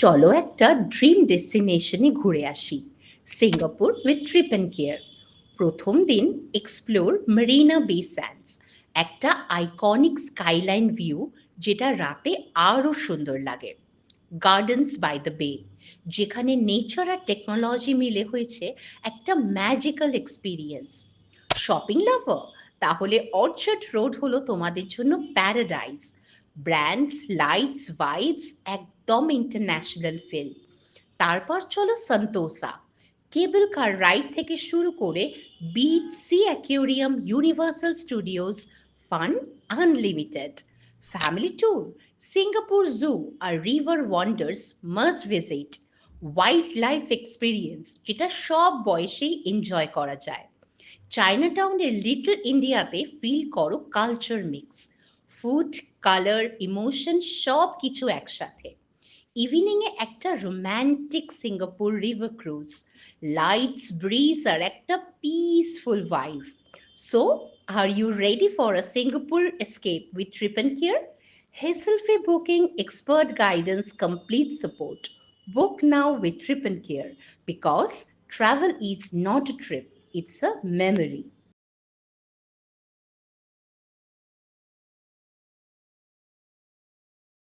চলো একটা ড্রিম ডেস্টিনেশনে ঘুরে আসি, Singapore with trip and care. প্রথম দিন এক্সপ্লোর মেরিনা বে স্যান্ডস, একটা আইকনিক স্কাইলাইন ভিউ যেটা রাতে আরও সুন্দর লাগে। গার্ডেন্স বাই দ্য বে, যেখানে নেচার আর টেকনোলজি মিলে হয়েছে একটা ম্যাজিক্যাল এক্সপিরিয়েন্স। শপিং লাভার? তাহলে অর্চার্ড রোড হলো তোমাদের জন্য প্যারাডাইস। ব্র্যান্ডস, লাইটস, ভাইবস, একদম ইন্টারন্যাশনাল ফিল। তারপর চলো সন্তোসা, কেবল কার রাইড থেকে শুরু করে beach, sea aquarium, universal studios, fun unlimited. Family tour, Singapore zoo আর river wonders must visit. Wildlife experience যেটা সব বয়সেই এনজয় করা যায়। চায়নাটাউনের লিটল ইন্ডিয়াতে ফিল করো culture mix, food, colour, emotion সব কিছু একসাথে। ইভিনিংয়ে একটা romantic Singapore river cruise, lights, bridge আর একটা peaceful vibe. So, are you ready for a Singapore escape with trip and care? Hassle free booking, expert guidance, complete support. Book now with Trip and Care because travel is not a trip, it's a memory.